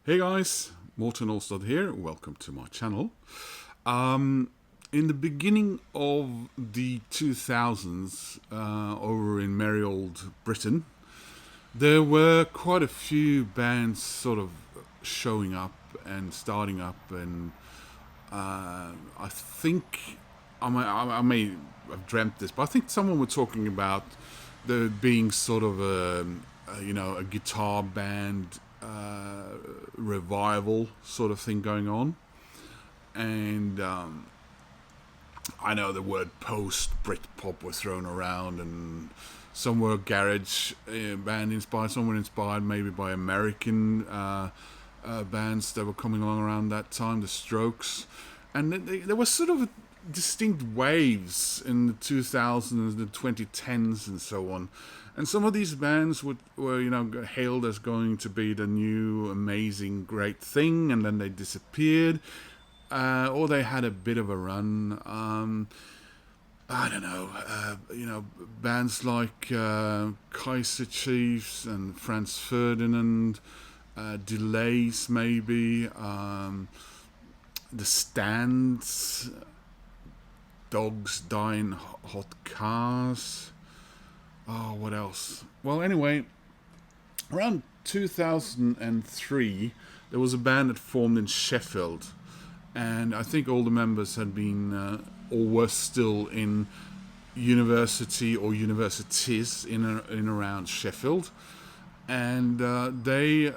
Hey guys, Morten Olstad here. Welcome to my channel. In the beginning of the 2000s, over in merry old Britain, there were quite a few bands sort of showing up and starting up, and I think I may have dreamt this, but I think someone was talking about there being sort of a guitar band revival sort of thing going on, and I know the word post Britpop was thrown around, and some were garage band inspired, some were inspired maybe by American bands that were coming along around that time, the Strokes, and there was sort of distinct waves in the 2000s, the 2010s, and so on. And some of these bands were hailed as going to be the new amazing great thing, and then they disappeared, or they had a bit of a run. I don't know, bands like Kaiser Chiefs and Franz Ferdinand, Delays maybe, The Stands, Dogs Dying Hot Cars. Oh, what else? Well, anyway, around 2003, there was a band that formed in Sheffield, and I think all the members had been or were still in university or universities in around Sheffield, and they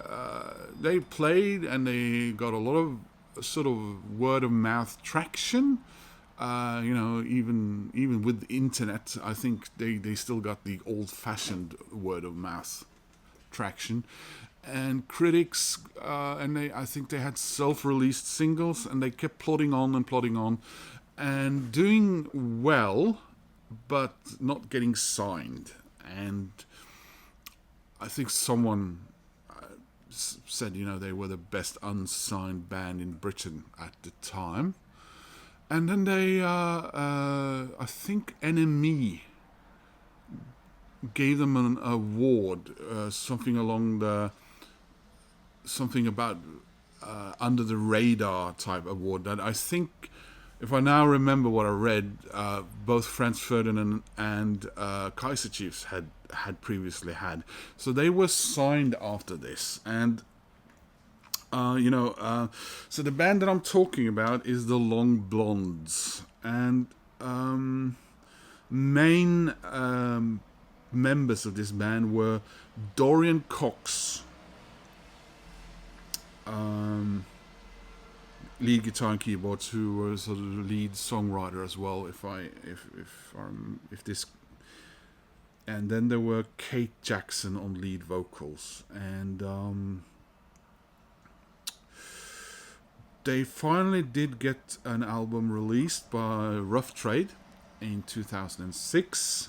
played, and they got a lot of sort of word of mouth traction. Even with the internet, I think they still got the old-fashioned word of mouth traction, and critics, I think they had self-released singles, and they kept plodding on, and doing well, but not getting signed. And I think someone said, they were the best unsigned band in Britain at the time. And then they, I think NME gave them an award, something about under the radar type award, that I think, if I now remember what I read, both Franz Ferdinand and Kaiser Chiefs had previously had. So they were signed after this, and so the band that I'm talking about is the Long Blondes, and main members of this band were Dorian Cox, lead guitar and keyboards, who was sort of the lead songwriter as well. If this, and then there were Kate Jackson on lead vocals, and they finally did get an album released by Rough Trade in 2006,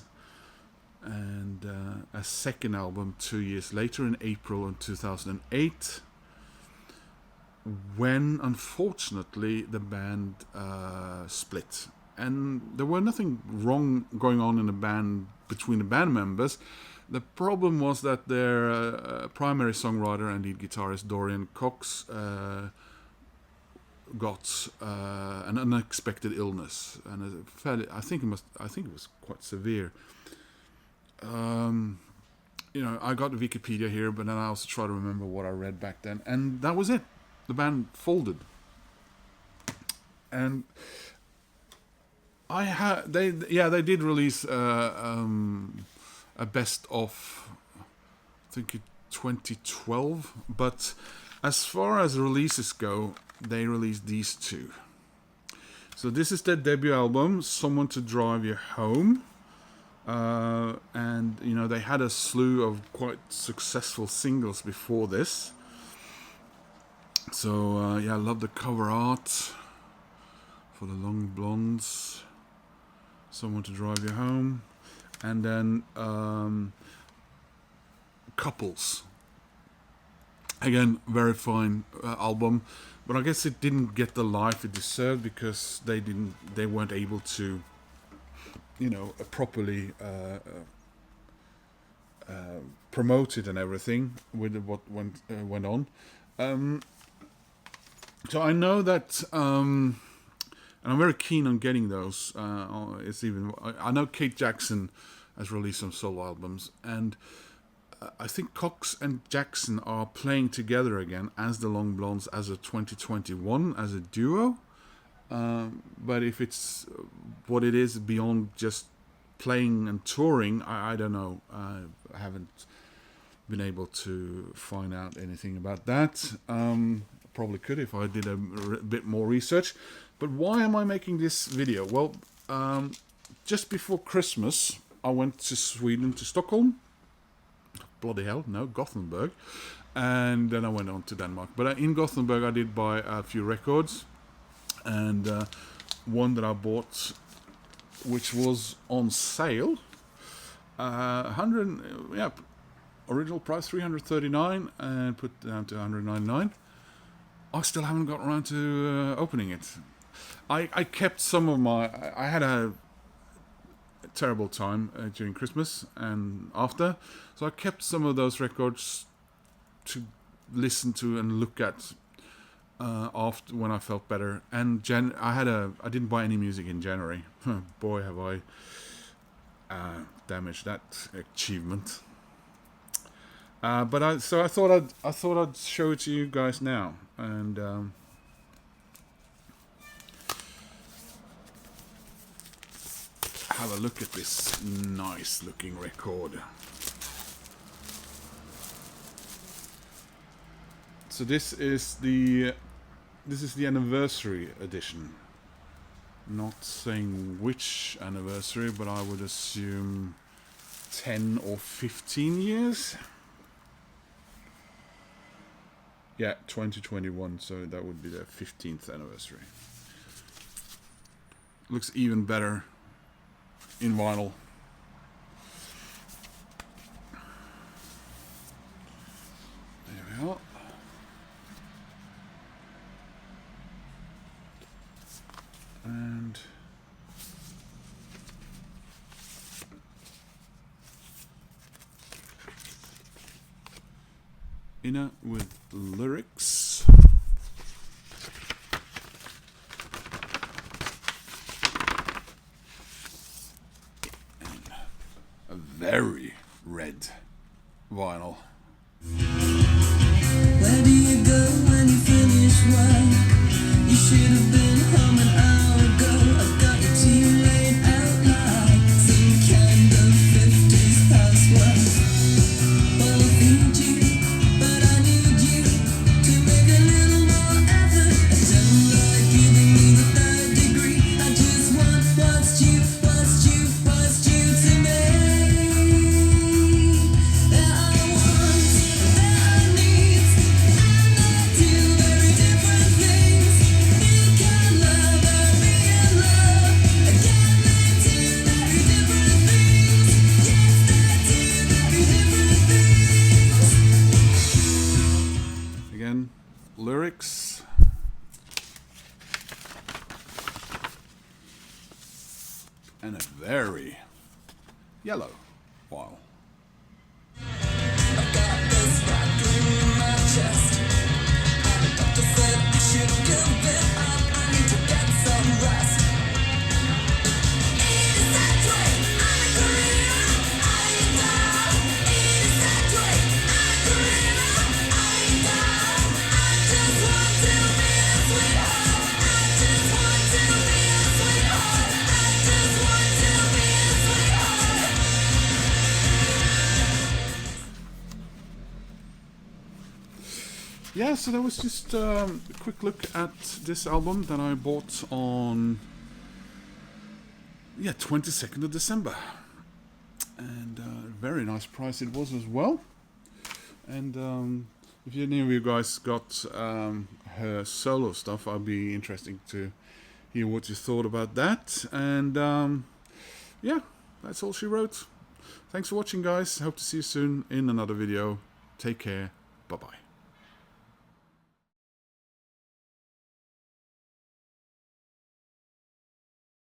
and a second album 2 years later in April of 2008, when unfortunately the band split. And there were nothing wrong going on in the band between the band members. The problem was that their primary songwriter and lead guitarist Dorian Cox got an unexpected illness, and I think it was quite severe. I got Wikipedia here, but then I also try to remember what I read back then, and that was it. The band folded, and they did release a best of, I think, in 2012, but as far as releases go, they released these two. So this is their debut album, Someone to Drive You Home, and they had a slew of quite successful singles before this. So I love the cover art for the Long Blondes, Someone to Drive You Home, and then Couples. Again, very fine album, but I guess it didn't get the life it deserved because they weren't able to, properly promote it and everything with what went on. So I know that, and I'm very keen on getting those. I know Kate Jackson has released some solo albums, and I think Cox and Jackson are playing together again as the Long Blondes as of 2021 as a duo. But if it's what it is beyond just playing and touring, I don't know. I haven't been able to find out anything about that. Probably could if I did a bit more research. But why am I making this video? Well, just before Christmas, I went to Sweden, to Stockholm. Bloody hell, no, Gothenburg. And then I went on to Denmark. But in Gothenburg, I did buy a few records. And one that I bought, which was on sale, original price $339 and put down to $199. I still haven't got around to opening it. I kept some of my... I had a terrible time during Christmas and after, so I kept some of those records to listen to and look at after, when I felt better. And I didn't buy any music in January. Boy, have I damaged that achievement. But I thought I'd show it to you guys now, and have a look at this nice looking record. So this is the anniversary edition. Not saying which anniversary, but I would assume 10 or 15 years. Yeah, 2021, so that would be the 15th anniversary. Looks even better in vinyl. There we are. And inner with lyrics. And a very red vinyl. Where do you go when you finish work? You should have been home an hour ago. I've got your tea laid out like some kind of 50s password. Well, I feed you, but I need you to make a little more effort. I don't like giving you the third degree. I just want what's due to me. There are wants, there are needs, and they're two very different things. You can love or be in love. Again, they're two very different things. Yes, they're two very different things. Again, lyrics. And a very yellow vinyl. I've got this rattling in my chest, and the doctor said you should give it up. I need to get some rest. It is that way, I'm a gorilla, I am down. It is that way, I'm a gorilla, I am down. I just want to be a sweetheart. I just want to be a sweetheart. I just want to be a sweetheart. Yeah, so that was just a quick look at this album that I bought on 22nd of December. And very nice price it was as well. And if any of you guys got her solo stuff, I'd be interested to hear what you thought about that. And yeah, that's all she wrote. Thanks for watching, guys. Hope to see you soon in another video. Take care. Bye-bye.